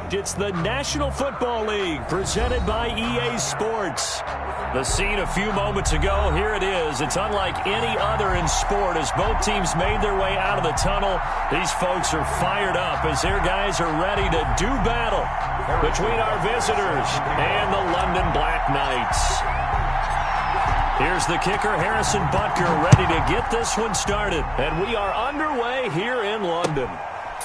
It's the National Football League presented by EA Sports. The scene a few moments ago, here it is. It's unlike any other in sport as both teams made their way out of the tunnel. These folks are fired up as their guys are ready to do battle between our visitors and the London Black Knights. Here's the kicker, Harrison Butker, ready to get this one started. And we are underway here in London.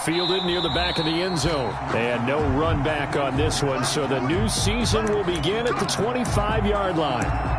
Fielded near the back of the end zone. And no run back on this one, so the new season will begin at the 25-yard line.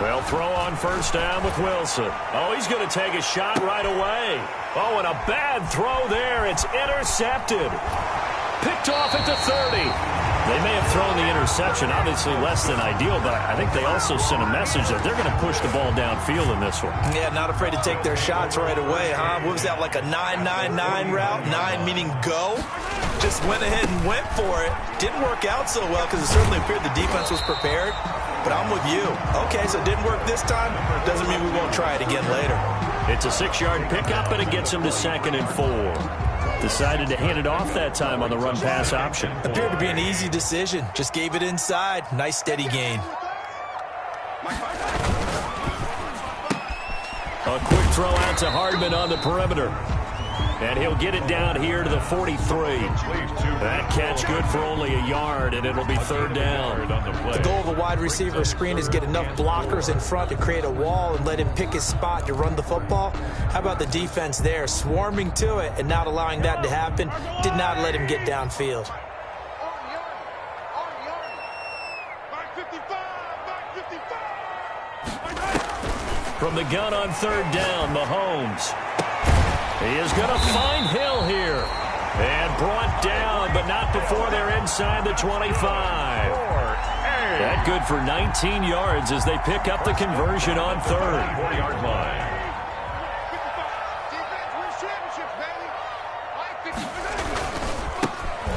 Well, throw on first down with Wilson. Oh, he's going to take a shot right away. Oh, and a bad throw there. It's intercepted. Picked off at the 30. They may have thrown the interception, obviously less than ideal, but I think they also sent a message that they're going to push the ball downfield in this one. Yeah, not afraid to take their shots right away, huh? What was that, like a 9-9-9 route? 9 meaning go? Just went ahead and went for it. Didn't work out so well because it certainly appeared the defense was prepared. But I'm with you. Okay, so it didn't work this time. Doesn't mean we won't try it again later. It's a 6-yard pickup, and it gets him to 2nd and 4. Decided to hand it off that time on the run-pass option. Appeared to be an easy decision. Just gave it inside. Nice, steady gain. A quick throw out to Hardman on the perimeter. And he'll get it down here to the 43. That catch good for only a yard, and it'll be 3rd down. The goal of a wide receiver screen is get enough blockers in front to create a wall and let him pick his spot to run the football. How about the defense there? Swarming to it and not allowing that to happen. Did not let him get downfield. From the gun on 3rd down, Mahomes. He is going to find Hill here. And brought down, but not before they're inside the 25. That good for 19 yards as they pick up the conversion on 3rd. 4-yard line.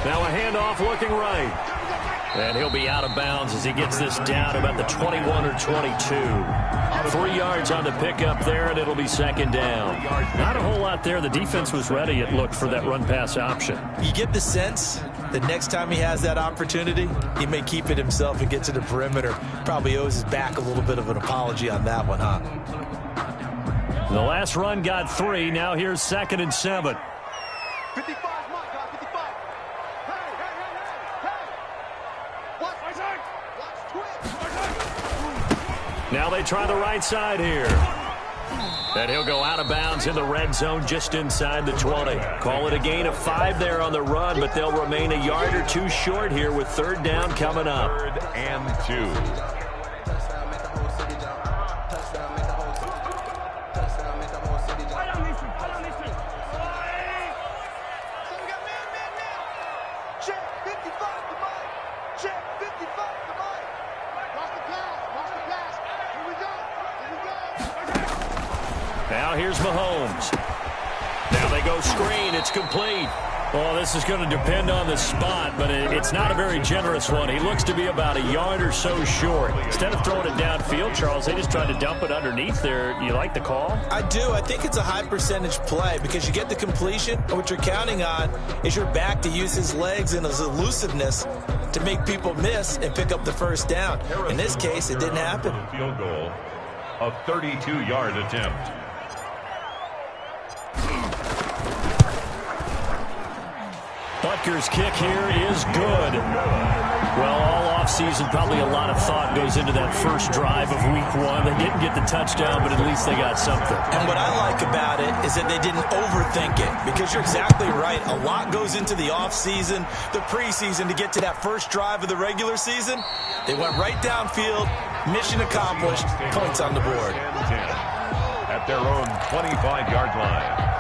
Now a handoff looking right. And he'll be out of bounds as he gets this down about the 21 or 22. 3 yards on the pickup there, and it'll be 2nd down. Not a whole lot there. The defense was ready, it looked, for that run-pass option. You get the sense that next time he has that opportunity, he may keep it himself and get to the perimeter. Probably owes his back a little bit of an apology on that one, huh? The last run got 3. Now here's 2nd and 7. 55. Now they try the right side here. And he'll go out of bounds in the red zone just inside the 20. Call it a gain of 5 there on the run, but they'll remain a yard or 2 short here with 3rd down coming up. 3rd and 2. Now here's Mahomes. Now they go screen. It's complete. Oh, this is going to depend on the spot, but it's not a very generous one. He looks to be about a yard or so short. Instead of throwing it downfield, Charles, they just tried to dump it underneath there. You like the call? I do. I think it's a high percentage play because you get the completion, and what you're counting on is your back to use his legs and his elusiveness to make people miss and pick up the 1st down. In this case, it didn't happen. Field goal, a 32-yard attempt. Butker's kick here is good. Well, all offseason, probably a lot of thought goes into that first drive of week 1. They didn't get the touchdown, but at least they got something. And what I like about it is that they didn't overthink it, because you're exactly right. A lot goes into the offseason, the preseason to get to that first drive of the regular season. They went right downfield, mission accomplished, points on the board. At their own 25-yard line.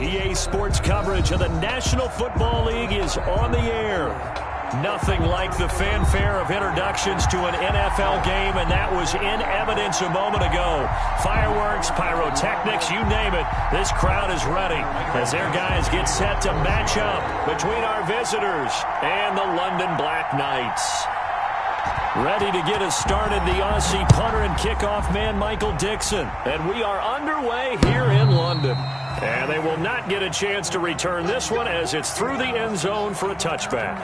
EA Sports coverage of the National Football League is on the air. Nothing like the fanfare of introductions to an NFL game, and that was in evidence a moment ago. Fireworks, pyrotechnics, you name it, this crowd is ready as their guys get set to match up between our visitors and the London Black Knights. Ready to get us started, the Aussie punter and kickoff man, Michael Dixon. And we are underway here in London. And they will not get a chance to return this one as it's through the end zone for a touchback.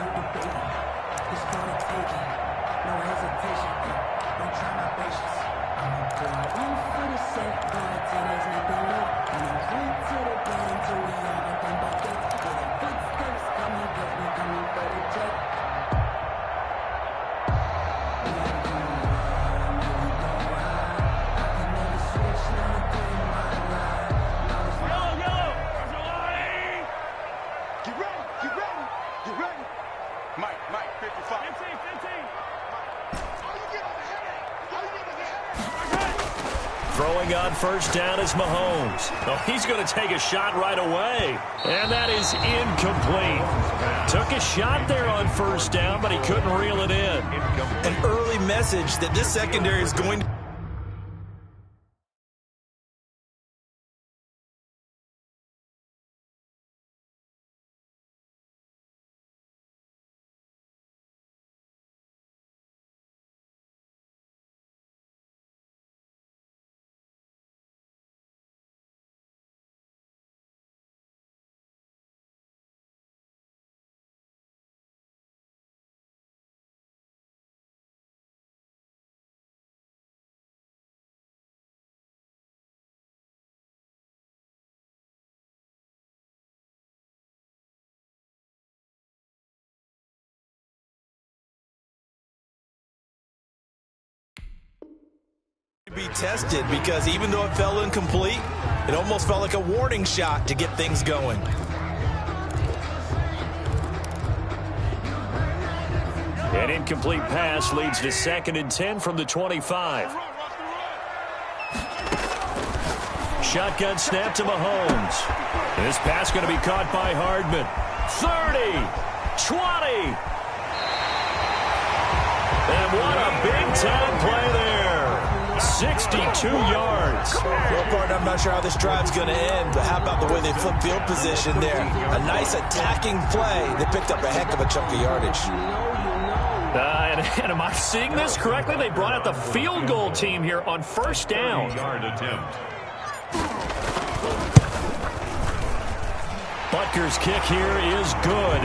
Throwing on first down is Mahomes. Oh, he's going to take a shot right away. And that is incomplete. Took a shot there on first down, but he couldn't reel it in. An early message that this secondary is going to... be tested, because even though it fell incomplete, it almost felt like a warning shot to get things going. An incomplete pass leads to 2nd and 10 from the 25. Shotgun snap to Mahomes. This pass going to be caught by Hardman. 30, 20. And what a big-time play there. 62 yards. Well, partner, I'm not sure how this drive's going to end, but how about the way they flip field position there? A nice attacking play. They picked up a heck of a chunk of yardage. And am I seeing this correctly? They brought out the field goal team here on first down. Yard attempt. Butker's kick here is good.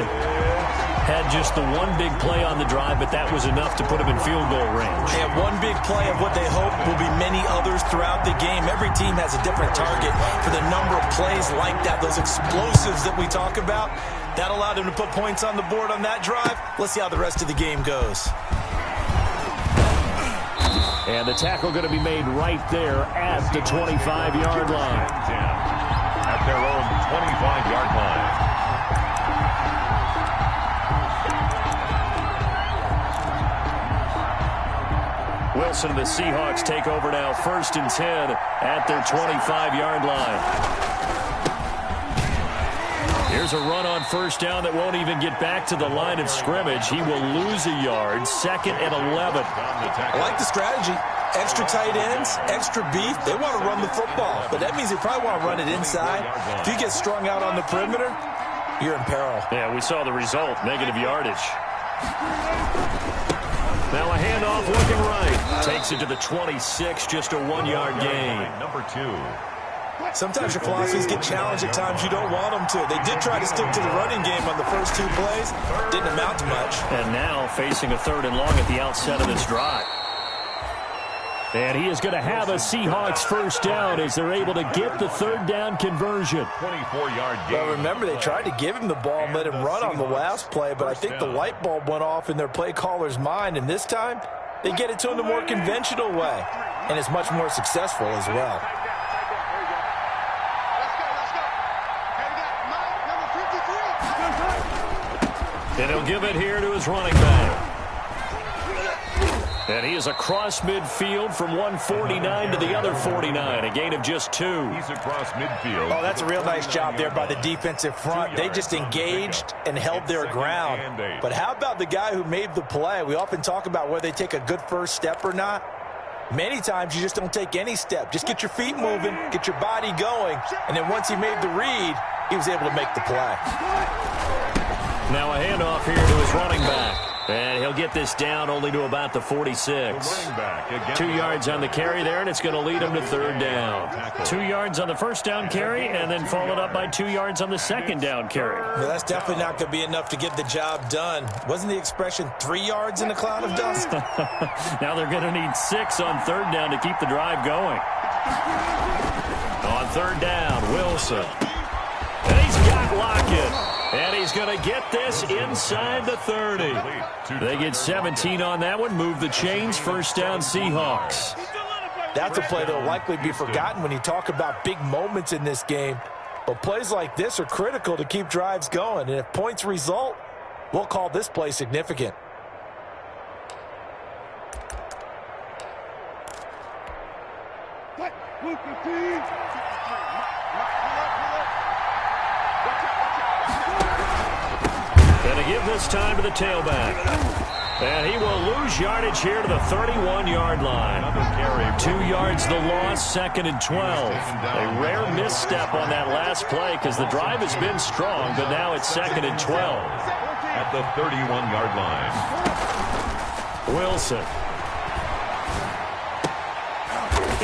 Had just the one big play on the drive, but that was enough to put him in field goal range. And one big play of what they hope will be many others throughout the game. Every team has a different target for the number of plays like that, those explosives that we talk about. That allowed him to put points on the board on that drive. Let's see how the rest of the game goes. And the tackle going to be made right there at the 25-yard line. At their own 25-yard line. Wilson and the Seahawks take over now, 1st and 10 at their 25-yard line. Here's a run on first down that won't even get back to the line of scrimmage. He will lose a yard, 2nd and 11. I like the strategy. Extra tight ends, extra beef. They want to run the football, but that means they probably want to run it inside. If you get strung out on the perimeter, you're in peril. Yeah, we saw the result, negative yardage. Now a handoff looking right. Takes it to the 26, just a 1-yard gain. Number 2. Sometimes your philosophies get challenged at times you don't want them to. They did try to stick to the running game on the first 2 plays. Didn't amount to much. And now facing a 3rd and long at the outset of this drive. And he is going to have a Seahawks first down as they're able to get the 3rd down conversion. 24-yard gain. Well, remember, they tried to give him the ball and let him run on the last play, but I think the light bulb went off in their play caller's mind, and this time they get it to him the more conventional way, and it's much more successful as well. And he'll give it here to his running back. And he is across midfield from 149 to the other 49, a gain of just 2. He's across midfield. Oh, that's a real nice job there by the defensive front. They just engaged and held their ground. But how about the guy who made the play? We often talk about whether they take a good first step or not. Many times you just don't take any step. Just get your feet moving, get your body going, and then once he made the read, he was able to make the play. Now a handoff here to his running back. And he'll get this down only to about the 46. 2 yards on the carry there, and it's going to lead him to third down. 2 yards on the first down carry, and then followed up by 2 yards on the second down carry. Well, that's definitely not going to be enough to get the job done. Wasn't the expression 3 yards in a cloud of dust? Now they're going to need 6 on third down to keep the drive going. On third down, Wilson. And he's got Lockett. And he's going to get this inside the 30. They get 17 on that one. Move the chains. First down, Seahawks. That's a play that will likely be forgotten when you talk about big moments in this game. But plays like this are critical to keep drives going. And if points result, we'll call this play significant. Going to give this time to the tailback. And he will lose yardage here to the 31-yard line. 2 yards the loss, 2nd and 12. A rare misstep on that last play because the drive has been strong, but now it's 2nd and 12. At the 31-yard line. Wilson.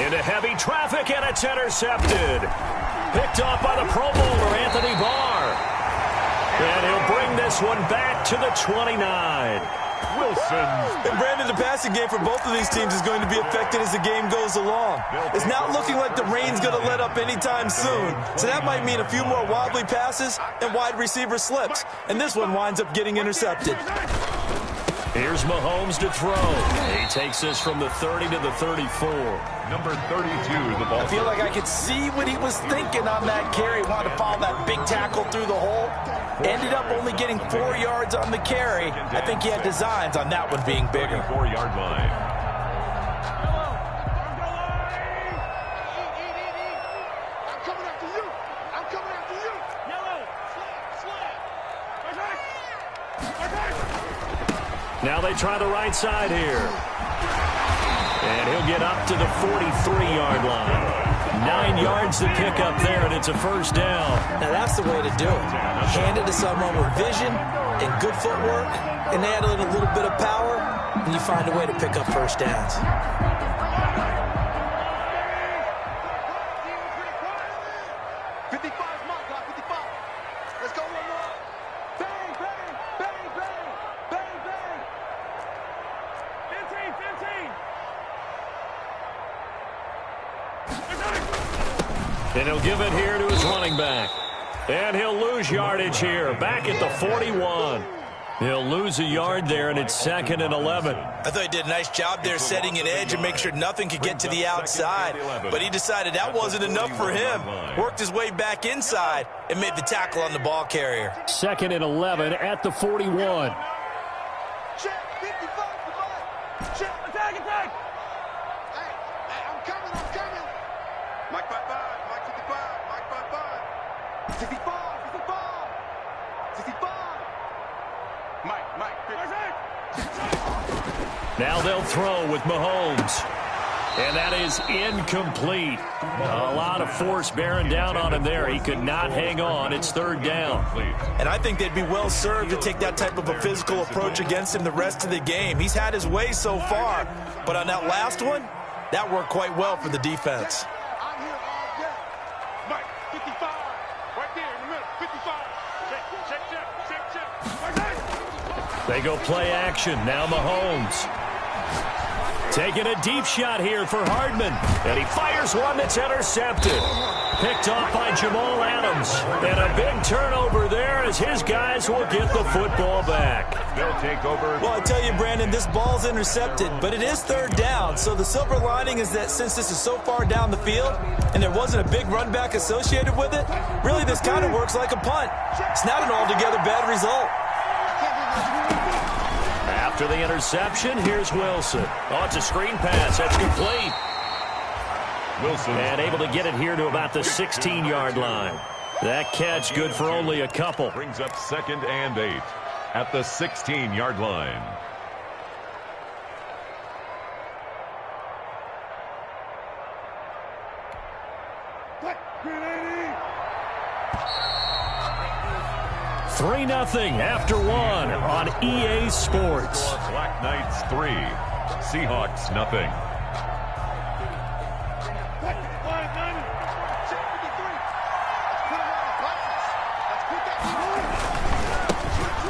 Into heavy traffic, and it's intercepted. Picked off by the Pro Bowler, Anthony Barr. And he'll bring this one back to the 29. Wilson. And Brandon, the passing game for both of these teams is going to be affected as the game goes along. It's not looking like the rain's going to let up anytime soon. So that might mean a few more wobbly passes and wide receiver slips. And this one winds up getting intercepted. Here's Mahomes to throw. He takes this from the 30 to the 34. Number 32, the ball. I feel like I could see what he was thinking on that carry. Wanted to follow that big tackle through the hole. Ended up only getting 4 yards on the carry. I think he had designs on that one being bigger. 4-yard line. I'm coming after you. I'm coming after you. Yellow. Now they try the right side here. And he'll get up to the 43-yard line. 9 yards to pick up there, and it's a first down. Now that's the way to do it. Hand it to someone with vision and good footwork, and add in a little bit of power, and you find a way to pick up first downs. And he'll give it here to his running back. And he'll lose yardage here, back at the 41. He'll lose a yard there, and it's 2nd and 11. I thought he did a nice job there setting an edge and make sure nothing could get to the outside. But he decided that wasn't enough for him. Worked his way back inside and made the tackle on the ball carrier. 2nd and 11 at the 41. Check, 55, check, attack, attack. Hey, I'm coming. Mike 55, Mike 55, Mike 55. 65. Mike, 55. Now they'll throw with Mahomes. And that is incomplete. A lot of force bearing down on him there. He could not hang on. It's third down. And I think they'd be well served to take that type of a physical approach against him the rest of the game. He's had his way so far. But on that last one, that worked quite well for the defense. I'm here all day. Mike, 55. Right there in the middle. 55. Check. They go play action. Now Mahomes. Taking a deep shot here for Hardman. And he fires one that's intercepted. Picked off by Jamal Adams. And a big turnover there as his guys will get the football back. They'll take over. Well, I tell you, Brandon, this ball's intercepted, but it is third down. So the silver lining is that since this is so far down the field and there wasn't a big run back associated with it, really this kind of works like a punt. It's not an altogether bad result. After the interception, here's Wilson. Oh, it's a screen pass. That's complete. Wilson. And able to get it here to about the 16-yard line. That catch good for only a couple. Brings up 2nd and 8 at the 16-yard line. Black 3-0 after 1 on EA Sports. Black Knights 3, Seahawks nothing.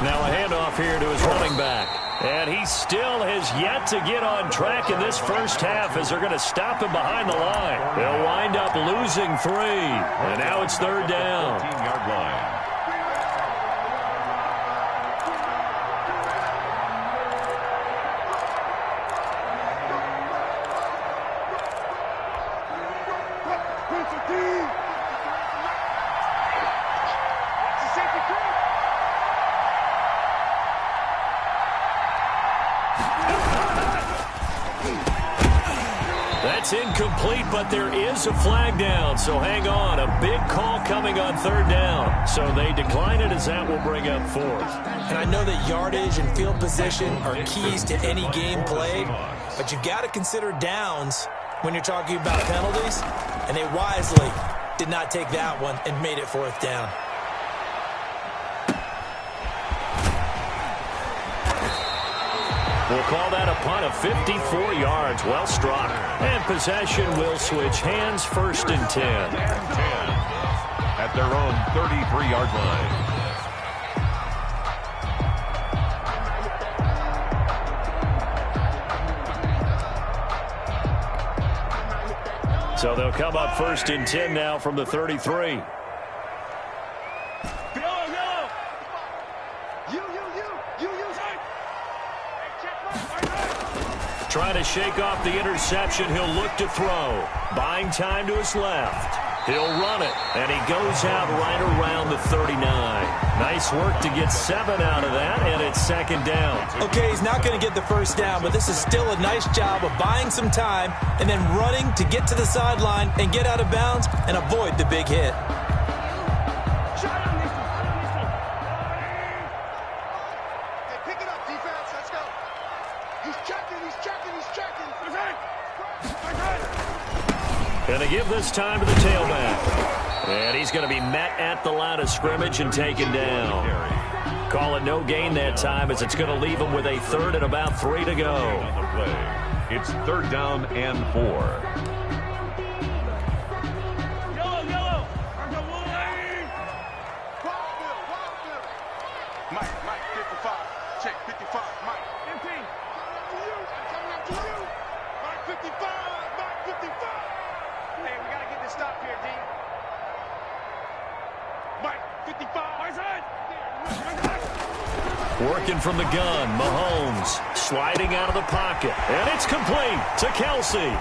Now a handoff here to his running back. And he still has yet to get on track in this first half as they're going to stop him behind the line. They'll wind up losing 3. And now it's 3rd down. 14-yard line. That's incomplete, but there is a flag down, so hang on. A big call coming on 3rd down. So they decline it as that will bring up 4th. And I know that yardage and field position are keys to any game played, but you've got to consider downs when you're talking about penalties, and they wisely did not take that one and made it 4th down. We'll call that a punt of 54 yards. Well struck. And possession will switch hands, 1st and 10. 10 at their own 33-yard line. So they'll come up 1st and 10 now from the 33. Trying to shake off the interception. He'll look to throw. Buying time to his left. He'll run it. And he goes out right around the 39. Nice work to get 7 out of that. And it's 2nd down. Okay, he's not going to get the 1st down, but this is still a nice job of buying some time and then running to get to the sideline and get out of bounds and avoid the big hit. Going to give this time to the tailback. And he's going to be met at the line of scrimmage and taken down. Call it no gain that time as it's going to leave him with a 3rd and about 3 to go. On the play, it's 3rd down and 4. Mike, 55. Check, 55. Mike. MP. I'm coming after you. Mike, 55. Mike, 55. Hey, we got to get this stop here, D. Mike, 55. My side. Working from the gun, Mahomes sliding out of the pocket. And it's complete to Kelsey.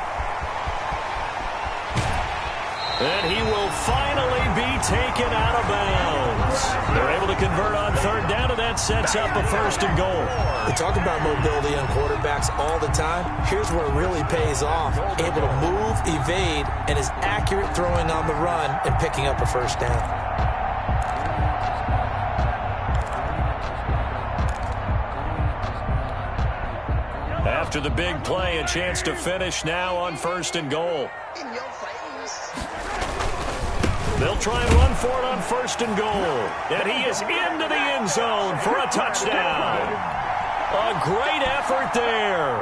And he will finally be taken out of bounds. They're able to convert on 3rd down, and that sets up a 1st and goal. We talk about mobility on quarterbacks all the time. Here's where it really pays off. Able to move, evade, and is accurate throwing on the run and picking up a 1st down. After the big play, a chance to finish now on 1st and goal. They'll try and run for it on 1st and goal. And he is into the end zone for a touchdown. A great effort there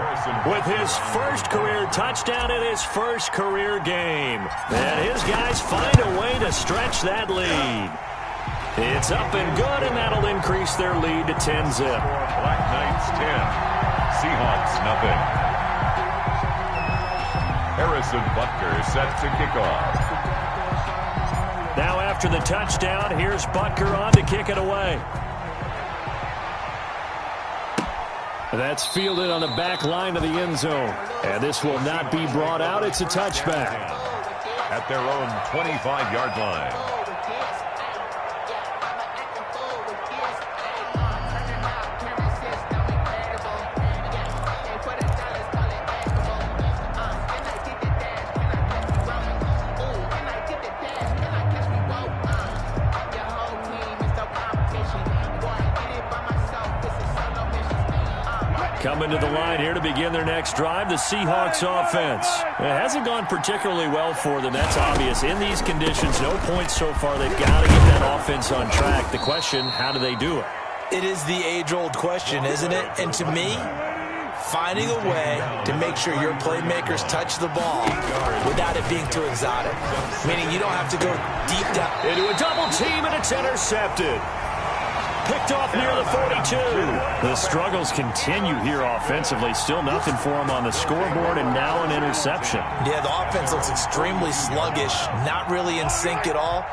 with his first career touchdown in his first career game. And his guys find a way to stretch that lead. It's up and good, and that'll increase their lead to 10-zip. Black Knights 10, Seahawks nothing. Harrison Butker set to kick off. Now after the touchdown, here's Butker on to kick it away. That's fielded on the back line of the end zone. And this will not be brought out. It's a touchback. At their own 25-yard line. Coming to the line here to begin their next drive, the Seahawks offense. It hasn't gone particularly well for them. That's obvious. In these conditions, no points so far. They've got to get that offense on track. The question, how do they do it? It is the age-old question, isn't it? And to me, finding a way to make sure your playmakers touch the ball without it being too exotic. Meaning you don't have to go deep down. Into a double team, and it's intercepted. Picked off near the 42. The struggles continue here offensively. Still nothing for them on the scoreboard, and now an interception. Yeah, the offense looks extremely sluggish, not really in sync at all.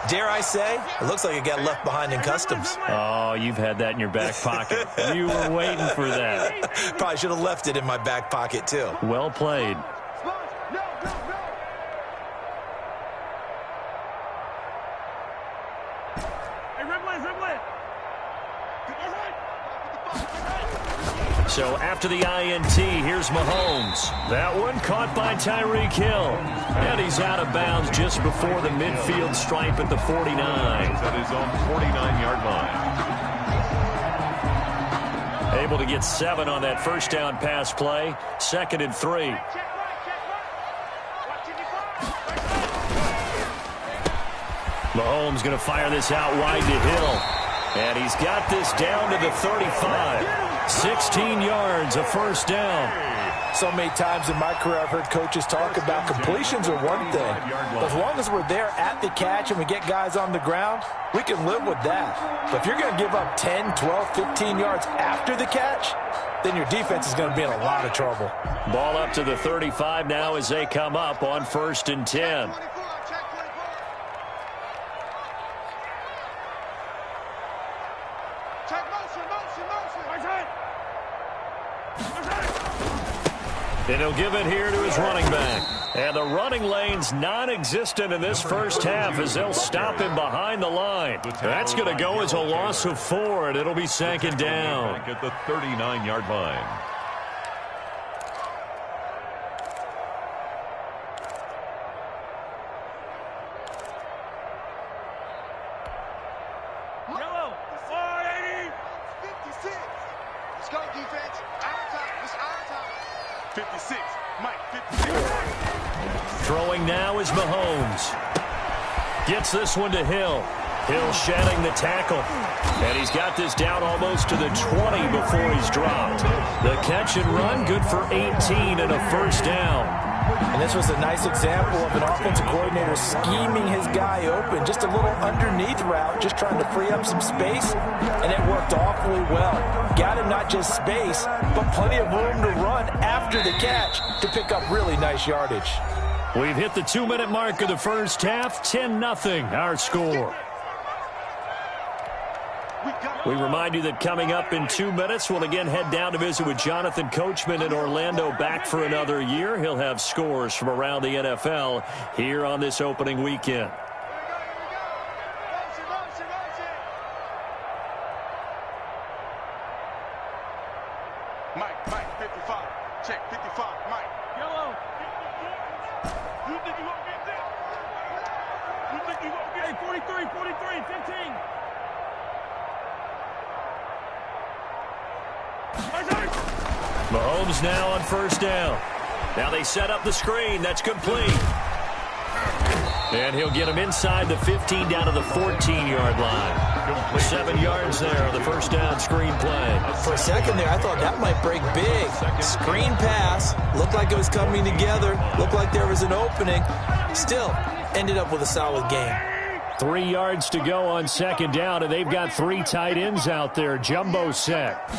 Dare I say, it looks like it got left behind in customs. Oh, you've had that in your back pocket. You were waiting for that. Probably should have left it in my back pocket, too. Well played. So after the INT, here's Mahomes. That one caught by Tyreek Hill. And he's out of bounds just before the midfield stripe at the 49. At his own 49-yard line. Able to get 7 on that first down pass play. 2nd and 3. Mahomes going to fire this out wide to Hill. And he's got this down to the 35. 16 yards, a first down. So many times in my career I've heard coaches talk about completions are one thing. But as long as we're there at the catch and we get guys on the ground, we can live with that. But if you're going to give up 10, 12, 15 yards after the catch, then your defense is going to be in a lot of trouble. Ball up to the 35 now as they come up on 1st and 10. And he'll give it here to his running back. And the running lane's non-existent in this first half as they'll stop him behind the line. That's going to go as a loss of 4, and it'll be 2nd down. At the 39-yard line. Yellow, 480, 56. Let's go, defense. Our time. It's our time. 56. Mike, 56. Throwing now is Mahomes. Gets this one to Hill. Hill shedding the tackle. And he's got this down almost to the 20 before he's dropped. The catch and run, good for 18 and a first down. And this was a nice example of an offensive coordinator scheming his guy open. Just a little underneath route, just trying to free up some space, and it worked awfully well. Got him not just space, but plenty of room to run after the catch to pick up really nice yardage. We've hit the 2-minute mark of the first half. 10-0 our score. We remind you that coming up in 2 minutes, we'll again head down to visit with Jonathan Coachman in Orlando, back for another year. He'll have scores from around the NFL here on this opening weekend. Mike, 55. Check, 55. Mike. Yellow. You think you won't get this? You think you won't get it? 43, 15. Mahomes now on first down. Now they set up the screen. That's complete. And he'll get him inside the 15 down to the 14-yard line. 7 yards there on the first down screen play. For a second there, I thought that might break big. Screen pass. Looked like it was coming together. Looked like there was an opening. Still, ended up with a solid gain. 3 yards to go on 2nd down, and they've got 3 tight ends out there. Jumbo set.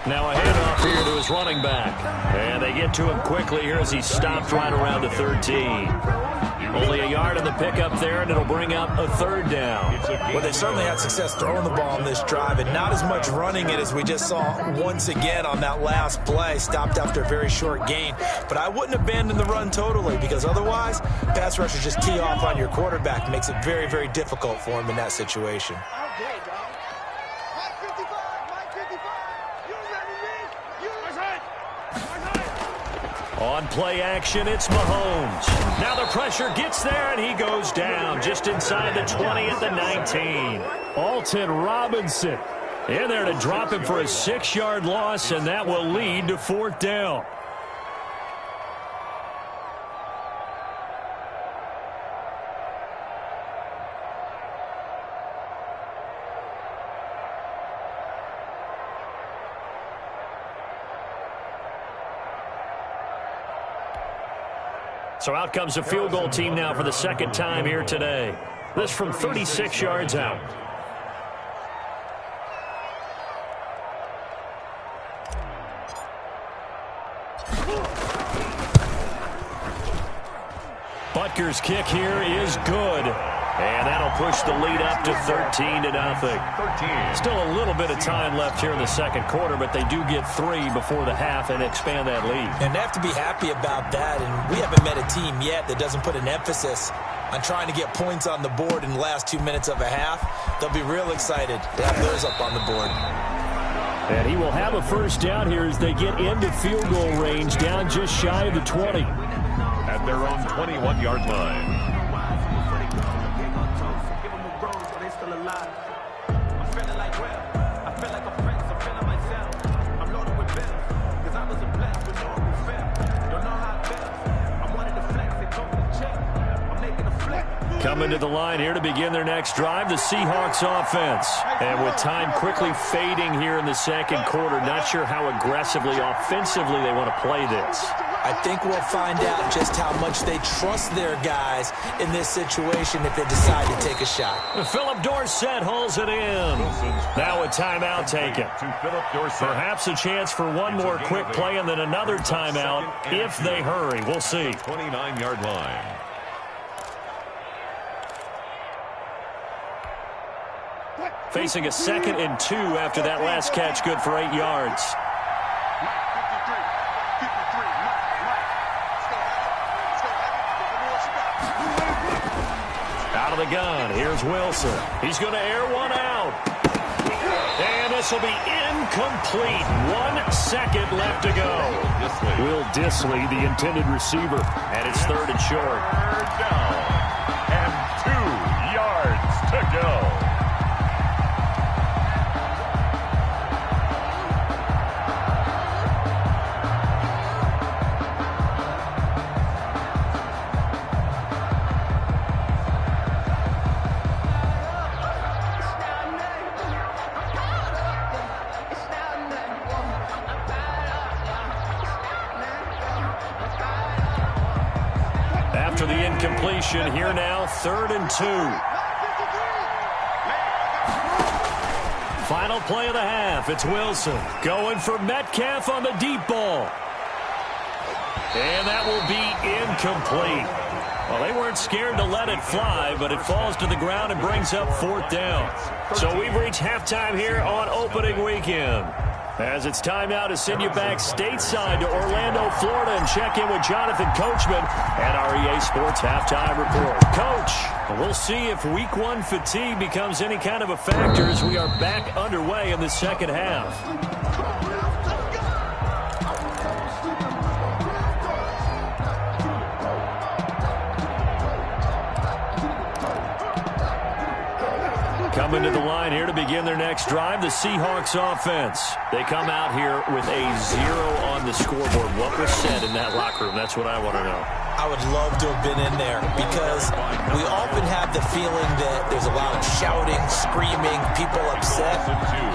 Now a handoff here to his running back. And they get to him quickly here as he stopped right around the 13. Only a yard on the pickup there, and it'll bring up a 3rd down. Well, they certainly had success throwing the ball on this drive, and not as much running it as we just saw once again on that last play. Stopped after a very short gain. But I wouldn't abandon the run totally, because otherwise, pass rushers just tee off on your quarterback. Makes it very, very difficult for him in that situation. On play action, it's Mahomes. Now the pressure gets there, and he goes down just inside the 20 at the 19. Alton Robinson In there to drop him for a 6-yard loss, and that will lead to 4th down. So out comes the field goal team now for the second time here today. This from 36 yards out. Butker's kick here is good. And that'll push the lead up to 13-0. Still a little bit of time left here in the second quarter, but they do get 3 before the half and expand that lead. And they have to be happy about that. And we haven't met a team yet that doesn't put an emphasis on trying to get points on the board in the last 2 minutes of a half. They'll be real excited to have those up on the board. And he will have a first down here as they get into field goal range, down just shy of the 20. At their own 21-yard line. Coming to the line here to begin their next drive, the Seahawks offense. And with time quickly fading here in the second quarter, not sure how aggressively, offensively they want to play this. I think we'll find out just how much they trust their guys in this situation if they decide to take a shot. Philip Dorsett holds it in. Now a timeout taken. Perhaps a chance for one more quick play and then another timeout if they hurry. We'll see. 29-yard line. Facing a 2nd and 2 after that last catch, good for 8 yards. Out of the gun, here's Wilson. He's going to air one out. And this will be incomplete. 1 second left to go. Will Dissly, the intended receiver, and it's 3rd and short. Third down and 2 yards to go. After the incompletion, here now, 3rd and 2. Final play of the half. It's Wilson going for Metcalf on the deep ball. And that will be incomplete. Well, they weren't scared to let it fly, but it falls to the ground and brings up 4th down. So we've reached halftime here on opening weekend. As it's time now to send you back stateside to Orlando, Florida, and check in with Jonathan Coachman and our EA Sports Halftime Report. Coach, we'll see if Week 1 fatigue becomes any kind of a factor as we are back underway in the second half. Coming to the line here to begin their next drive, the Seahawks offense. They come out here with a 0 on the scoreboard. What was said in that locker room? That's what I want to know. I would love to have been in there because we often have the feeling that there's a lot of shouting, screaming, people upset.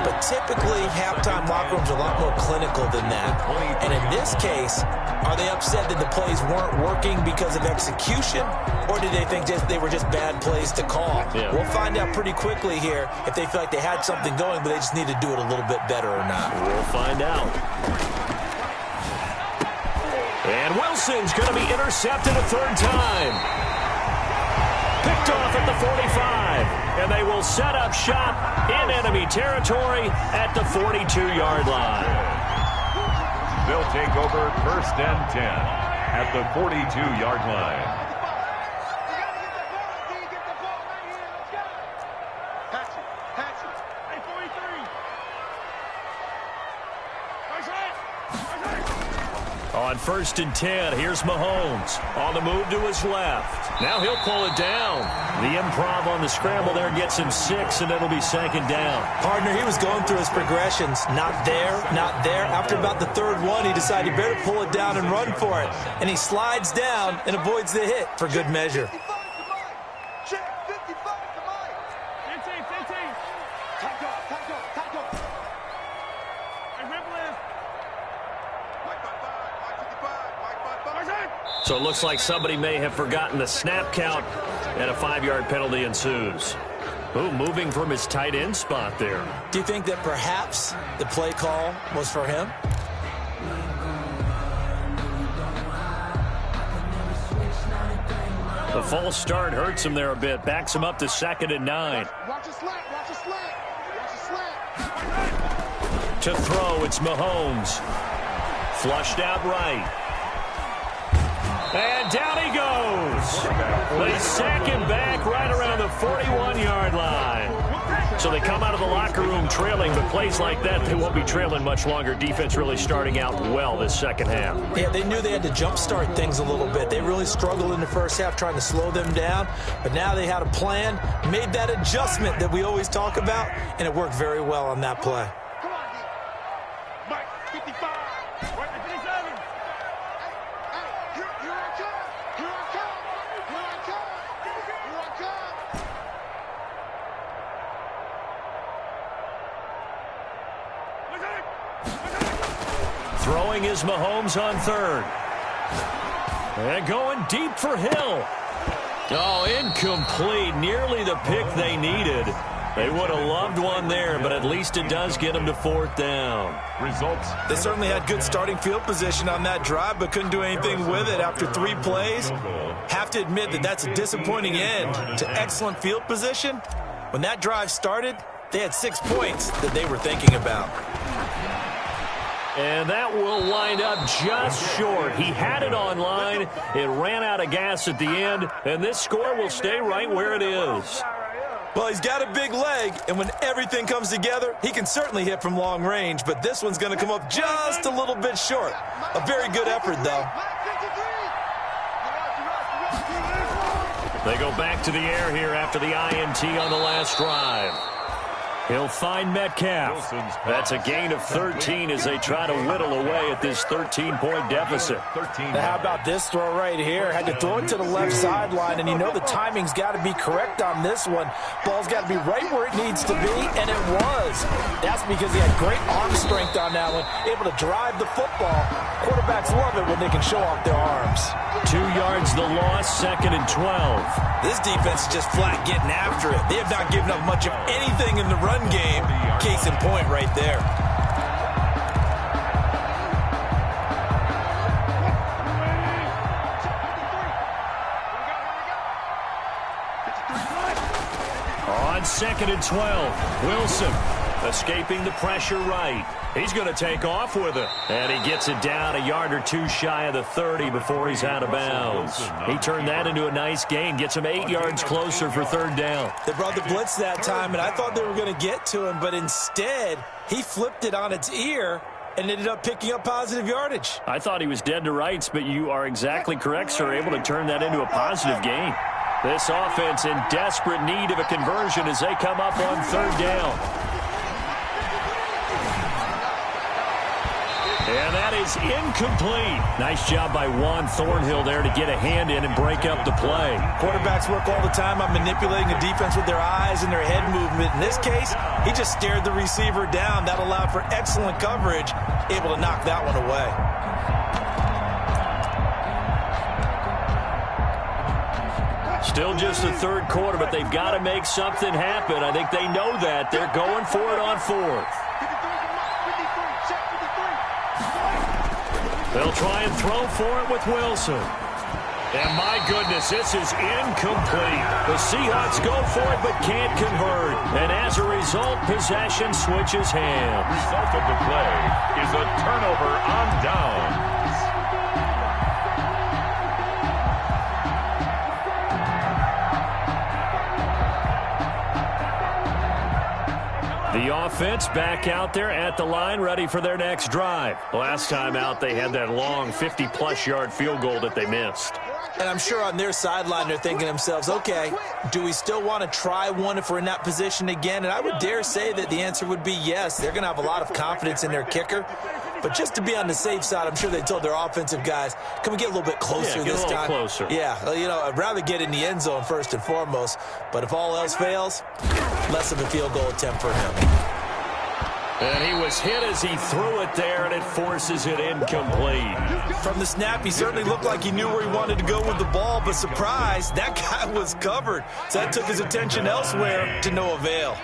But typically, halftime locker rooms are a lot more clinical than that. And in this case, are they upset that the plays weren't working because of execution? Or did they think they were just bad plays to call? Yeah. We'll find out pretty quickly here if they feel like they had something going, but they just need to do it a little bit better or not. We'll find out. And Wilson's going to be intercepted a 3rd time. Picked off at the 45. And they will set up shop in enemy territory at the 42-yard line. They'll take over 1st and 10 at the 42-yard line. On 1st and 10, here's Mahomes on the move to his left. Now he'll pull it down. The improv on the scramble there gets him 6, and it'll be 2nd down. Partner, he was going through his progressions. Not there, not there. After about the 3rd one, he decided he better pull it down and run for it. And he slides down and avoids the hit for good measure. So it looks like somebody may have forgotten the snap count, and a 5-yard penalty ensues. Ooh, moving from his tight end spot there. Do you think that perhaps the play call was for him? The false start hurts him there a bit. Backs him up to 2nd and 9. Watch a slant, watch a slant, watch a slant. To throw, it's Mahomes. Flushed out right. And down he goes. They sack him back right around the 41-yard line. So they come out of the locker room trailing, but plays like that, they won't be trailing much longer. Defense really starting out well this second half. Yeah, they knew they had to jumpstart things a little bit. They really struggled in the first half trying to slow them down, but now they had a plan, made that adjustment that we always talk about, and it worked very well on that play. Come on, D. Mike, 55. Right to 57. Hey, here I come. Here I come. Here I come. Here I come. Throwing is Mahomes on 3rd. And going deep for Hill. Oh, incomplete. Nearly the pick they needed. They would have loved one there, but at least it does get them to 4th down. Results. They certainly had good starting field position on that drive, but couldn't do anything with it after 3 plays. Have to admit that that's a disappointing end to excellent field position. When that drive started, they had 6 points that they were thinking about. And that will wind up just short. He had it online. It ran out of gas at the end, and this score will stay right where it is. Well, he's got a big leg, and when everything comes together, he can certainly hit from long range, but this one's going to come up just a little bit short. A very good effort, though. They go back to the air here after the INT on the last drive. He'll find Metcalf. That's a gain of 13 as they try to whittle away at this 13-point deficit. How about this throw right here? Had to throw it to the left sideline, and you know the timing's got to be correct on this one. Ball's got to be right where it needs to be, and it was. That's because he had great arm strength on that one, able to drive the football. Quarterbacks love it when they can show off their arms. 2 yards the loss, 2nd and 12. This defense is just flat getting after it. They have not given up much of anything in the run game. Case in point right there. On 2nd and 12, Wilson escaping the pressure right. He's going to take off with it. And he gets it down a yard or 2 shy of the 30 before he's out of bounds. He turned that into a nice gain. Gets him 8 yards closer for 3rd down. They brought the blitz that time, and I thought they were going to get to him, but instead, he flipped it on its ear and ended up picking up positive yardage. I thought he was dead to rights, but you are exactly correct, sir. Able to turn that into a positive gain. This offense in desperate need of a conversion as they come up on 3rd down. And that is incomplete. Nice job by Juan Thornhill there to get a hand in and break up the play. Quarterbacks work all the time on manipulating a defense with their eyes and their head movement. In this case, he just stared the receiver down. That allowed for excellent coverage, able to knock that one away. Still just the 3rd quarter, but they've got to make something happen. I think they know that. They're going for it on 4th. They'll try and throw for it with Wilson. And my goodness, this is incomplete. The Seahawks go for it but can't convert. And as a result, possession switches hands. Result of the play is a turnover on downs. The offense back out there at the line, ready for their next drive. Last time out, they had that long 50-plus yard field goal that they missed. And I'm sure on their sideline they're thinking to themselves, okay, do we still want to try one if we're in that position again? And I would dare say that the answer would be yes. They're going to have a lot of confidence in their kicker. But just to be on the safe side, I'm sure they told their offensive guys, can we get a little bit closer this time? Closer. Yeah, I'd rather get in the end zone first and foremost. But if all else fails, less of a field goal attempt for him. And he was hit as he threw it there, and it forces it incomplete. From the snap, he certainly looked like he knew where he wanted to go with the ball, but surprise, that guy was covered. So that took his attention elsewhere to no avail.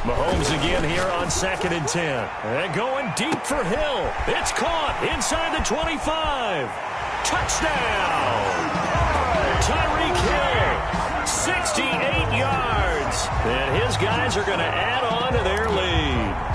Mahomes again here on 2nd and 10. And going deep for Hill. It's caught inside the 25. Touchdown! Tyreek Hill, 68 yards. And his guys are going to add on to their lead.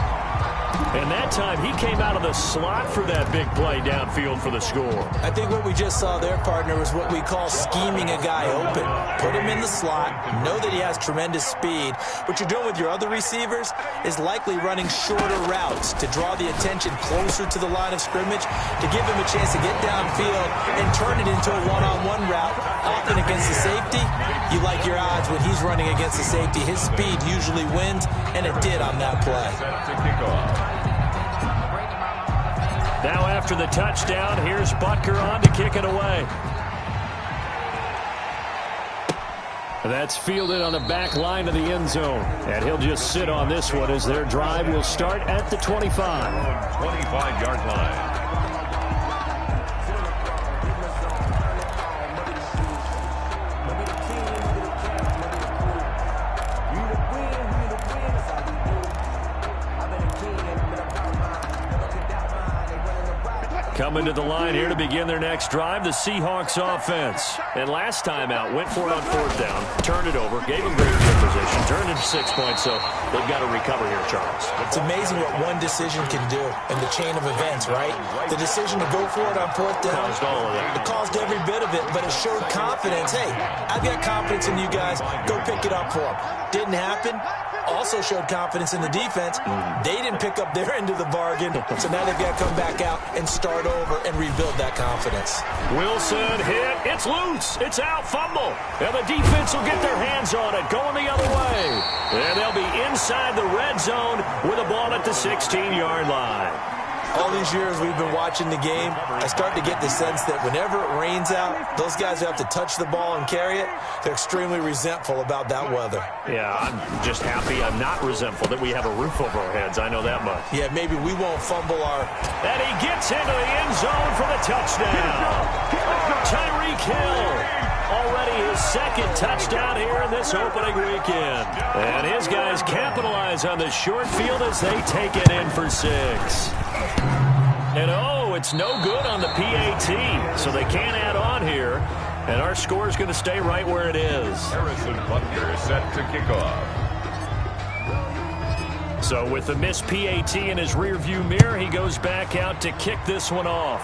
And that time, he came out of the slot for that big play downfield for the score. I think what we just saw there, partner, was what we call scheming a guy open. Put him in the slot, know that he has tremendous speed. What you're doing with your other receivers is likely running shorter routes to draw the attention closer to the line of scrimmage, to give him a chance to get downfield and turn it into a one-on-one route. Often against the safety, you like your odds when he's running against the safety. His speed usually wins, and it did on that play. Now after the touchdown, here's Butker on to kick it away. That's fielded on the back line of the end zone. And he'll just sit on this one as their drive will start at the 25. 25-yard line. Coming to the line here to begin their next drive, the Seahawks offense. And last time out, went for it on 4th down, turned it over, gave them great field position, turned it 6 points, so they've got to recover here, Charles. It's amazing what one decision can do in the chain of events, right? The decision to go for it on 4th down, caused all of that. It caused every bit of it, but it showed confidence. Hey, I've got confidence in you guys. Go pick it up for them. Didn't happen. Also showed confidence in the defense. They didn't pick up their end of the bargain, so now they've got to come back out and start over and rebuild that confidence. Wilson hit. It's loose. It's out. Fumble. And the defense will get their hands on it, going the other way. And they'll be inside the red zone with a ball at the 16-yard line. All these years we've been watching the game, I start to get the sense that whenever it rains out, those guys who have to touch the ball and carry it, they're extremely resentful about that weather. Yeah, I'm just happy I'm not resentful that we have a roof over our heads. I know that much. Yeah, maybe we won't fumble our... And he gets into the end zone for the touchdown. Tyreek Hill, already his 2nd touchdown here in this opening weekend. And his guys capitalize on the short field as they take it in for 6. And it's no good on the PAT, so they can't add on here. And our score is going to stay right where it is. Harrison Butker is set to kick off. So with the missed PAT in his rearview mirror, he goes back out to kick this one off.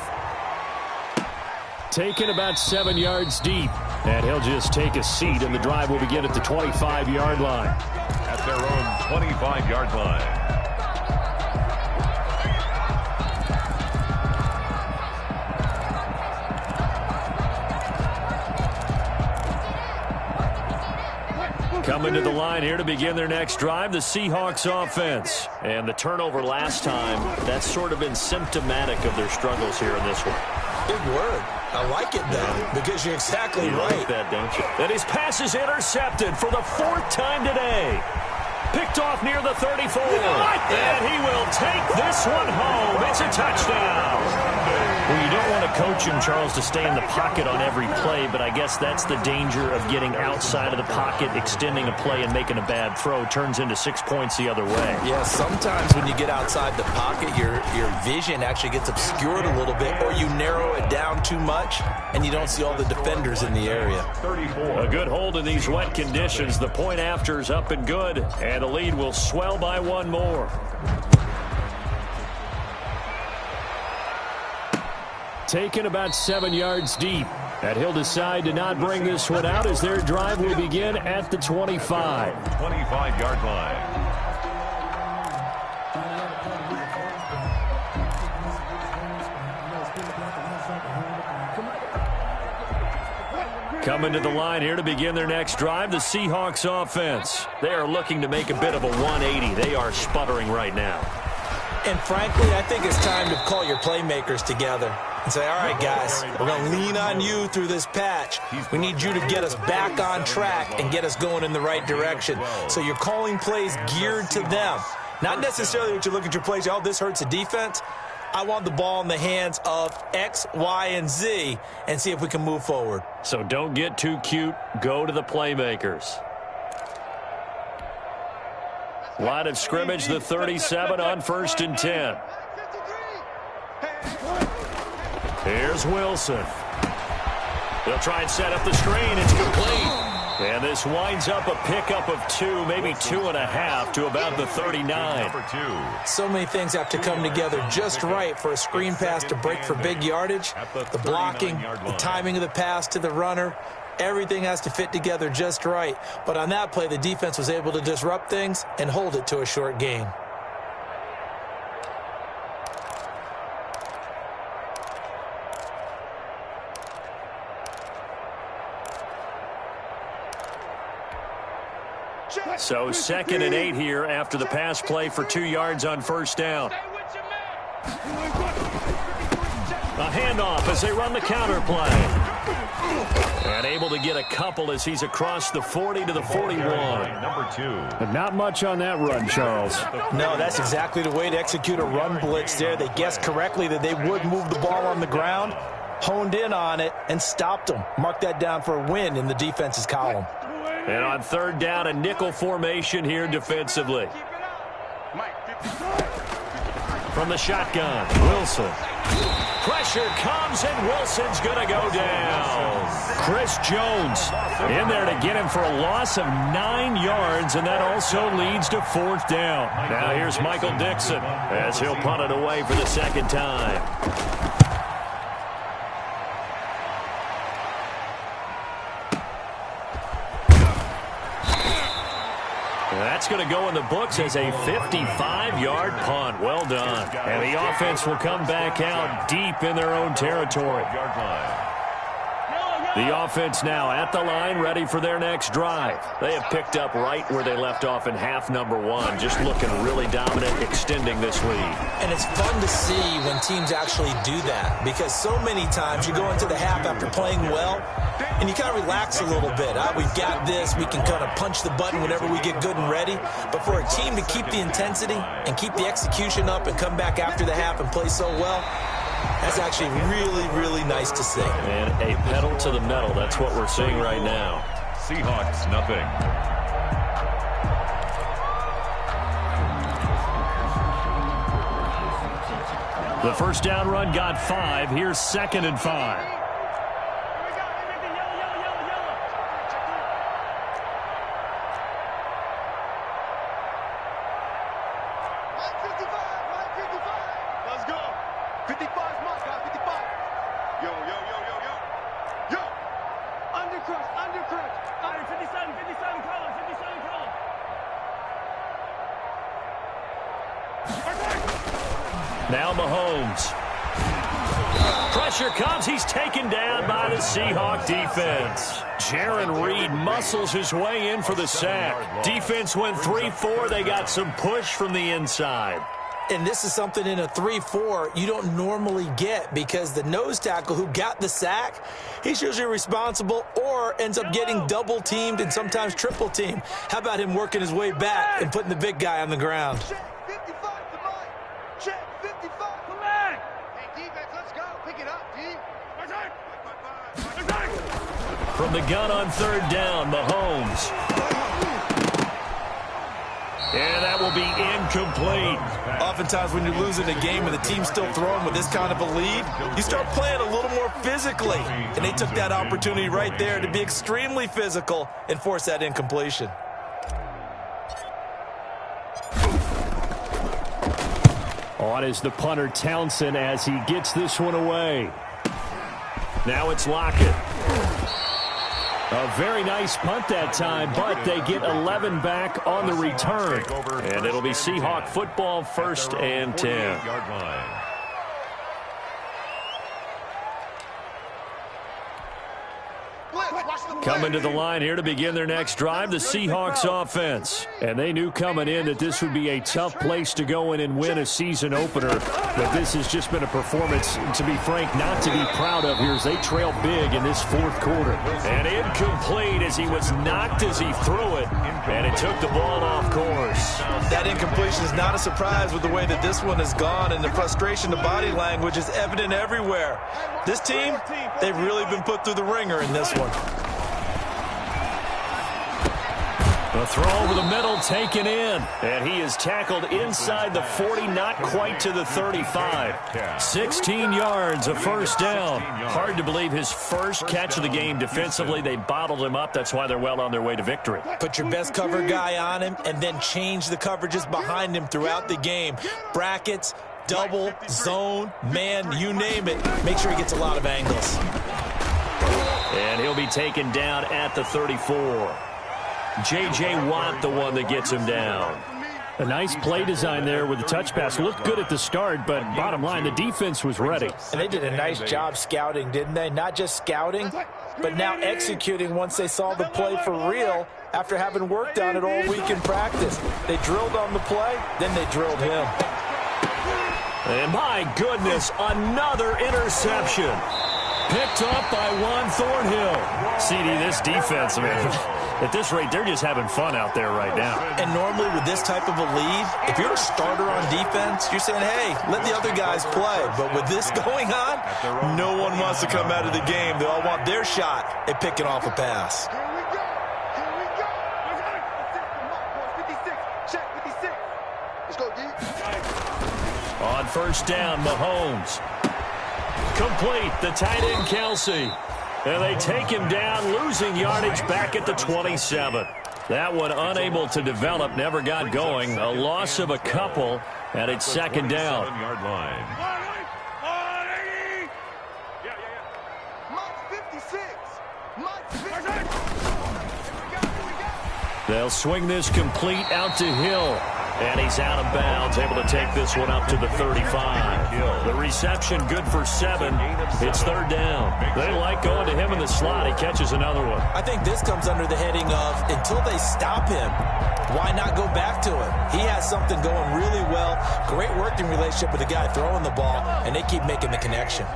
Taken about 7 yards deep. And he'll just take a seat, and the drive will begin at the 25-yard line. At their own 25-yard line. Coming to the line here to begin their next drive, the Seahawks offense. And the turnover last time, that's sort of been symptomatic of their struggles here in this one. Big word. I like it, though, because you're exactly right. You like that, don't you? And his pass is intercepted for the 4th time today. Picked off near the 34. And he will take this one home. It's a touchdown. Well, you don't want to coach him, Charles, to stay in the pocket on every play, but I guess that's the danger of getting outside of the pocket, extending a play, and making a bad throw. Turns into 6 points the other way. Yeah, sometimes when you get outside the pocket, your vision actually gets obscured a little bit, or you narrow it down too much, and you don't see all the defenders in the area. 34. A good hold in these wet conditions. The point after's up and good, and the lead will swell by one more. Taken about 7 yards deep. And he'll decide to not bring this one out as their drive will begin at the 25. 25-yard line. Coming to the line here to begin their next drive, the Seahawks offense. They are looking to make a bit of a 180. They are sputtering right now. And frankly, I think it's time to call your playmakers together and say, all right, guys, we're going to lean on you through this patch. We need you to get us back on track and get us going in the right direction. So you're calling plays geared to them. Not necessarily what you look at your plays, oh, this hurts the defense. I want the ball in the hands of X, Y, and Z and see if we can move forward. So don't get too cute. Go to the playmakers. Line of scrimmage, the 37 on 1st and 10. Here's Wilson. They'll try and set up the screen. It's complete. And this winds up a pickup of 2, maybe 2.5 to about the 39. Number 2. So many things have to come together just right for a screen pass to break for big yardage. The blocking, the timing of the pass to the runner, everything has to fit together just right. But on that play, the defense was able to disrupt things and hold it to a short gain. So 2nd and 8 here after the pass play for 2 yards on 1st down. A handoff as they run the counter play. And able to get a couple as he's across the 40 to the 41. Number 2. But not much on that run, Charles. No, that's exactly the way to execute a run blitz there. They guessed correctly that they would move the ball on the ground, honed in on it, and stopped them. Mark that down for a win in the defense's column. And on 3rd down, a nickel formation here defensively. From the shotgun, Wilson. Pressure comes, and Wilson's going to go down. Chris Jones in there to get him for a loss of 9 yards, and that also leads to 4th down. Now here's Michael Dixon as he'll punt it away for the 2nd time. That's going to go in the books as a 55-yard punt. Well done. And the offense will come back out deep in their own territory. The offense now at the line, ready for their next drive. They have picked up right where they left off in half number 1, just looking really dominant, extending this lead. And it's fun to see when teams actually do that, because so many times you go into the half after playing well, and you kind of relax a little bit. We've got this. We can kind of punch the button whenever we get good and ready. But for a team to keep the intensity and keep the execution up and come back after the half and play so well, that's actually really, really nice to see. And a pedal to the metal. That's what we're seeing right now. Seahawks, nothing. The 1st down run got 5. Here's 2nd and 5. Now Mahomes. Pressure comes. He's taken down by the Seahawk defense. Jaron Reed muscles his way in for the sack. Defense went 3-4. They got some push from the inside. And this is something in a 3-4 you don't normally get, because the nose tackle who got the sack, he's usually responsible or ends up getting double teamed and sometimes triple teamed. How about him working his way back and putting the big guy on the ground? Check 55 to Mike. Check 55. Come back. defense. Let's go. Pick it up, D. From the gun on third down, Mahomes. And that will be incomplete. Oftentimes when you're losing a game and the team's still throwing with this kind of a lead, you start playing a little more physically. And they took that opportunity right there to be extremely physical and force that incompletion. On is the punter Townsend as he gets this one away. Now it's Lockett. A very nice punt that time, but they get 11 back on the return. And it'll be Seahawk football, 1st and 10. Coming to the line here to begin their next drive, the Seahawks offense. And they knew coming in that this would be a tough place to go in and win a season opener. But this has just been a performance, to be frank, not to be proud of here as they trail big in this 4th quarter. And incomplete as he was knocked as he threw it. And it took the ball off course. That incompletion is not a surprise with the way that this one has gone. And the frustration, the body language is evident everywhere. This team, they've really been put through the ringer in this one. The throw over the middle taken in. And he is tackled inside the 40, not quite to the 35. 16 yards, a first down. Hard to believe his first catch of the game defensively. They bottled him up. That's why they're well on their way to victory. Put your best cover guy on him and then change the coverages behind him throughout the game. Brackets, double, zone, man, you name it. Make sure he gets a lot of angles. And he'll be taken down at the 34. J.J. Watt, the one that gets him down. A nice play design there with the touch pass. Looked good at the start, but bottom line, the defense was ready. And they did a nice job scouting, didn't they? Not just scouting, but now executing once they saw the play for real after having worked on it all week in practice. They drilled on the play, then they drilled him. And my goodness, another interception. Picked up by Juan Thornhill. CD, this defense, man. At this rate, they're just having fun out there right now. And normally with this type of a lead, if you're a starter on defense, you're saying, hey, let the other guys play. But with this going on, no one wants to come out of the game. They all want their shot at picking off a pass. Here we go. Here we go. 56. Check 56. Let's go, D. On first down, Mahomes. Complete, the tight end, Kelsey. And they take him down, losing yardage back at the 27. That one unable to develop, never got going. A loss of a couple, and it's second down. They'll swing this complete out to Hill. And he's out of bounds, able to take this one up to the 35. The reception good for 7. It's third down. They like going to him in the slot. He catches another one. I think this comes under the heading of until they stop him, why not go back to him? He has something going really well. Great working relationship with the guy throwing the ball, and they keep making the connection.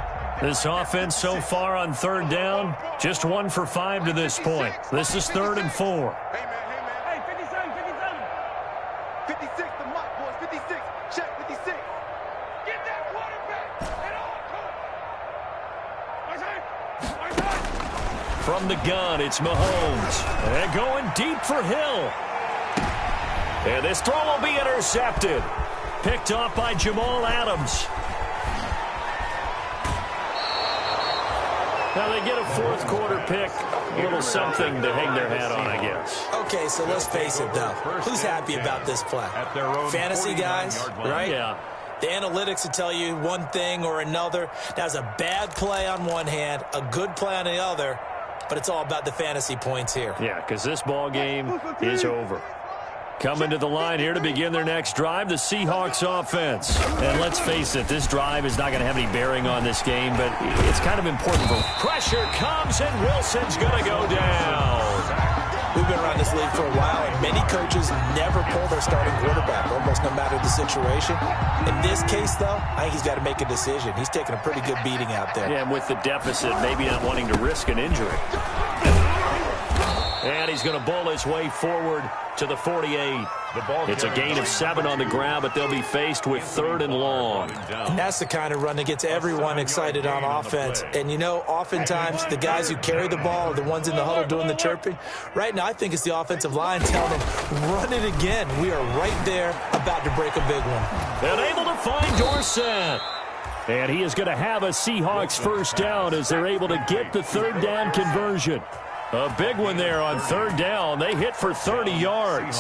This offense so far on third down, just 1 for 5 to this point. This is 3rd and 4. 56, the mark, boys. 56. Check 56. Get that quarterback. From the gun, it's Mahomes. And going deep for Hill. And this throw will be intercepted. Picked off by Jamal Adams. Now they get a 4th quarter pick. A little something to hang their hat on, I guess. Okay, so let's face it, though. Who's happy about this play? Fantasy guys, right? Yeah. The analytics will tell you one thing or another. That's a bad play on one hand, a good play on the other, but it's all about the fantasy points here. Yeah, because this ball game is over. Coming to the line here to begin their next drive, the Seahawks offense. And let's face it, this drive is not going to have any bearing on this game, but it's kind of important. Pressure comes, and Wilson's going to go down. We've been around this league for a while, and many coaches never pull their starting quarterback, almost no matter the situation. In this case, though, I think he's got to make a decision. He's taking a pretty good beating out there. Yeah, and with the deficit, maybe not wanting to risk an injury. And he's going to bowl his way forward to the 48. It's a gain of 7 on the ground, but they'll be faced with 3rd and long. And that's the kind of run that gets everyone excited on offense. And, you know, oftentimes the guys who carry the ball are the ones in the huddle doing the chirping. Right now, I think it's the offensive line telling them, run it again. We are right there about to break a big one. And able to find Dorsett. And he is going to have a Seahawks first down as they're able to get the 3rd down conversion. A big one there on 3rd down. They hit for 30 yards.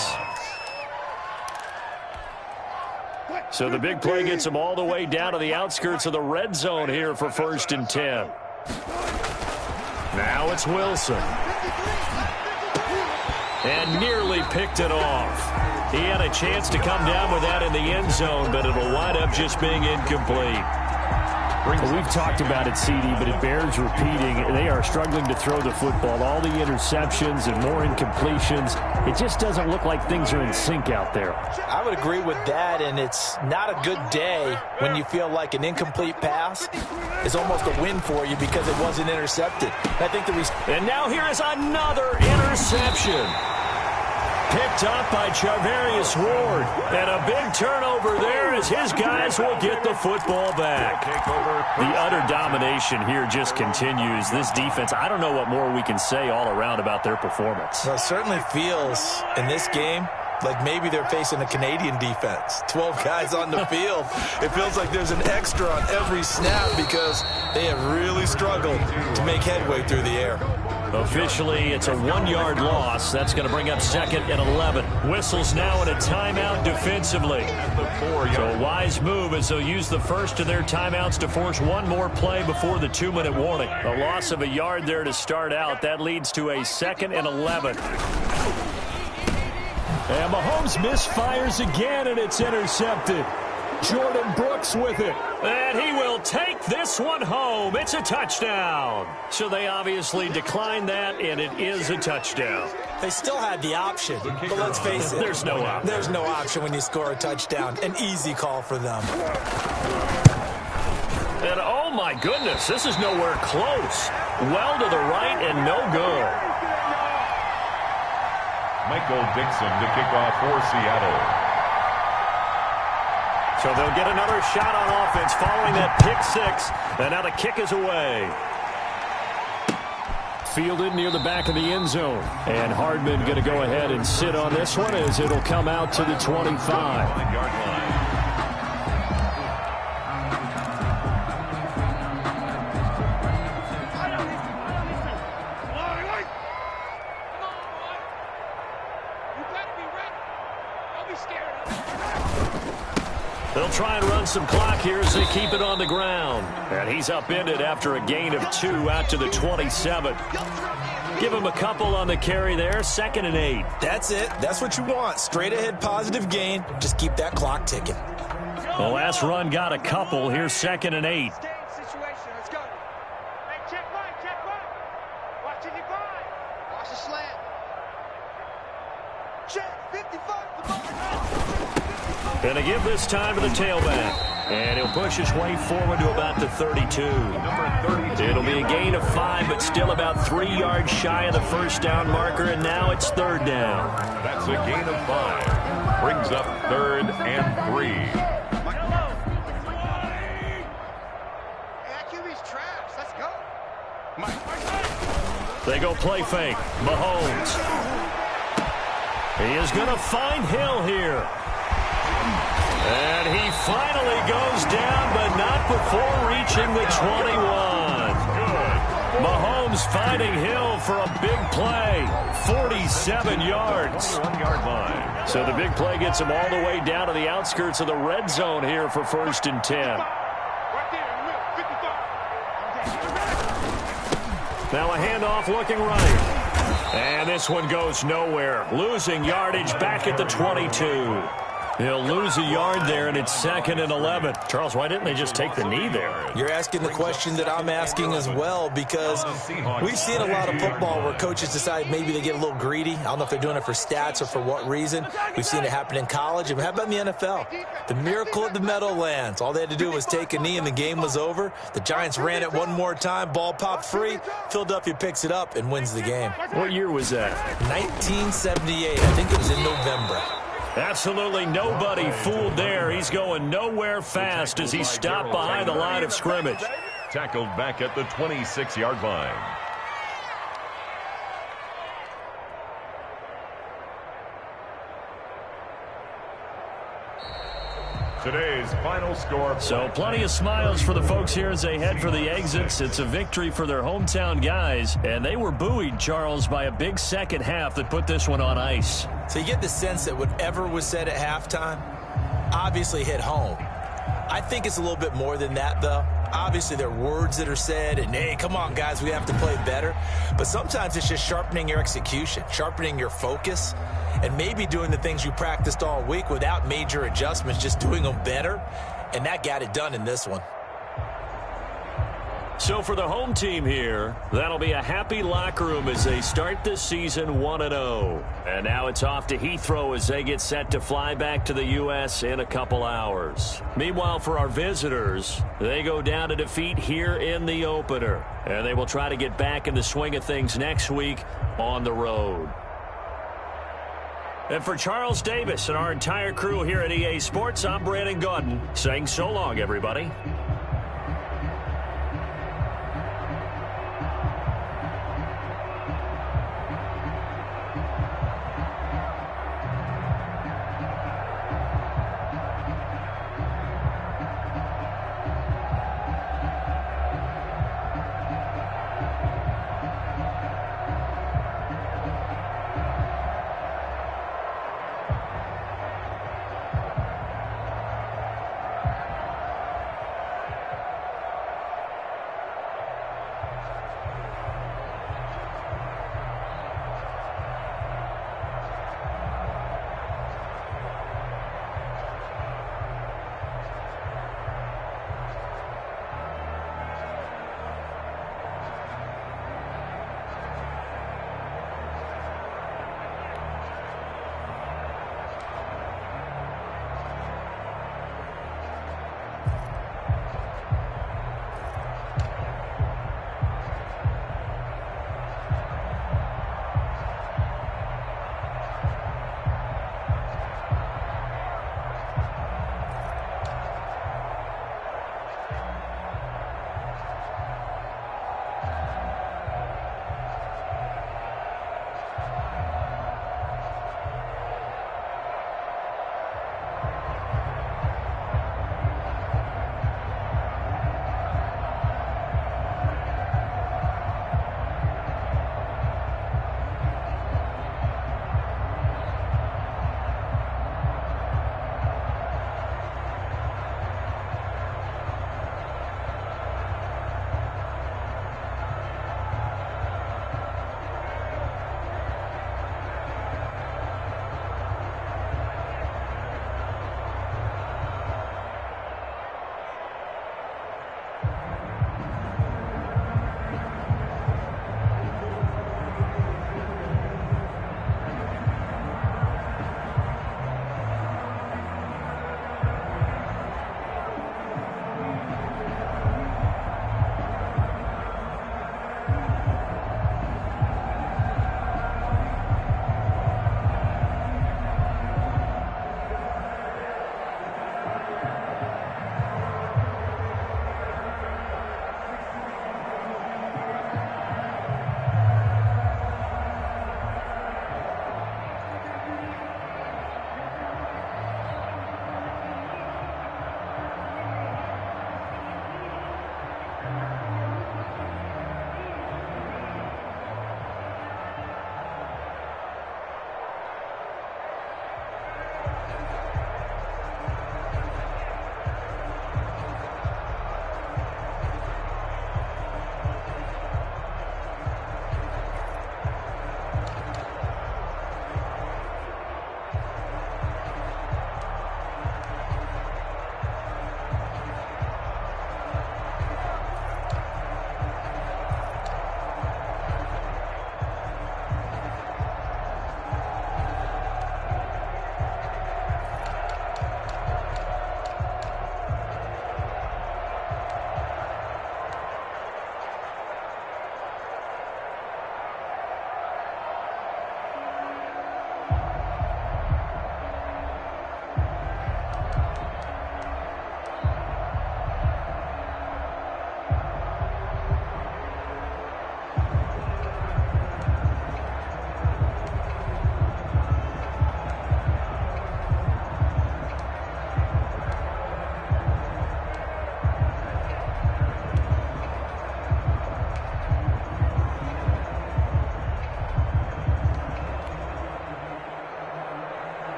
So the big play gets them all the way down to the outskirts of the red zone here for 1st and 10. Now it's Wilson. And nearly picked it off. He had a chance to come down with that in the end zone, but it'll wind up just being incomplete. Well, we've talked about it, CD, but it bears repeating. They are struggling to throw the football. All the interceptions and more incompletions. It just doesn't look like things are in sync out there. I would agree with that, and it's not a good day when you feel like an incomplete pass is almost a win for you because it wasn't intercepted. I think and now here is another interception. Picked up by Charvarius Ward. And a big turnover there as his guys will get the football back. The utter domination here just continues. This defense, I don't know what more we can say all around about their performance. Well, it certainly feels in this game like maybe they're facing a Canadian defense. 12 guys on the field. It feels like there's an extra on every snap because they have really struggled to make headway through the air. Officially, it's a 1-yard loss. That's going to bring up 2nd and 11. Whistles now in a timeout defensively. So a wise move as they'll use the first of their timeouts to force one more play before the 2-minute warning. A loss of a yard there to start out. That leads to a 2nd and 11. And Mahomes misfires again, and it's intercepted. Jordan Brooks with it. And he will take this one home. It's a touchdown. So they obviously declined that, and it is a touchdown. They still had the option, but let's face it. There's no option. There's no option when you score a touchdown. An easy call for them. And oh my goodness, this is nowhere close. Well to the right and no good. Michael Dixon to kick off for Seattle. So they'll get another shot on offense following that pick 6. And now the kick is away. Fielded near the back of the end zone. And Hardman going to go ahead and sit on this one as it'll come out to the 25-yard line. They'll try and run some clock here as they keep it on the ground. And he's upended after a gain of 2 out to the 27. Give him a couple on the carry there. 2nd and 8. That's it. That's what you want. Straight ahead positive gain. Just keep that clock ticking. The last run got a couple. Here's 2nd and 8. Let's go. Hey, check right. Watch it, watch the slant. Check 55. Going to give this time to the tailback. And he'll push his way forward to about the 32. It'll be a gain of 5, but still about 3 yards shy of the first down marker, and now it's 3rd down. That's a gain of 5. Brings up 3rd and 3. Let's go. They go play fake. Mahomes. He is going to find Hill here. And he finally goes down, but not before reaching the 21. Mahomes finding Hill for a big play. 47 yards. 1-yard line. So the big play gets him all the way down to the outskirts of the red zone here for 1st and 10. Now a handoff looking right. And this one goes nowhere. Losing yardage back at the 22. He'll lose a yard there, and it's 2nd and 11. Charles, why didn't they just take the knee there? You're asking the question that I'm asking as well, because we've seen a lot of football where coaches decide maybe they get a little greedy. I don't know if they're doing it for stats or for what reason. We've seen it happen in college. And how about in the NFL? The miracle at the Meadowlands. All they had to do was take a knee, and the game was over. The Giants ran it one more time. Ball popped free. Philadelphia picks it up and wins the game. What year was that? 1978. I think it was in November. Absolutely nobody fooled there. He's going nowhere fast as he stopped behind the line of scrimmage. Tackled back at the 26-yard line. Today's final score. So plenty of smiles for the folks here as they head for the exits. It's a victory for their hometown guys, and they were buoyed, Charles, by a big second half that put this one on ice. So you get the sense that whatever was said at halftime obviously hit home. I think it's a little bit more than that, though. Obviously, there are words that are said, and, hey, come on, guys, we have to play better. But sometimes it's just sharpening your execution, sharpening your focus, and maybe doing the things you practiced all week without major adjustments, just doing them better. And that got it done in this one. So for the home team here, that'll be a happy locker room as they start this season 1-0. And now it's off to Heathrow as they get set to fly back to the U.S. in a couple hours. Meanwhile, for our visitors, they go down to defeat here in the opener. And they will try to get back in the swing of things next week on the road. And for Charles Davis and our entire crew here at EA Sports, I'm Brandon Gaudin saying so long, everybody.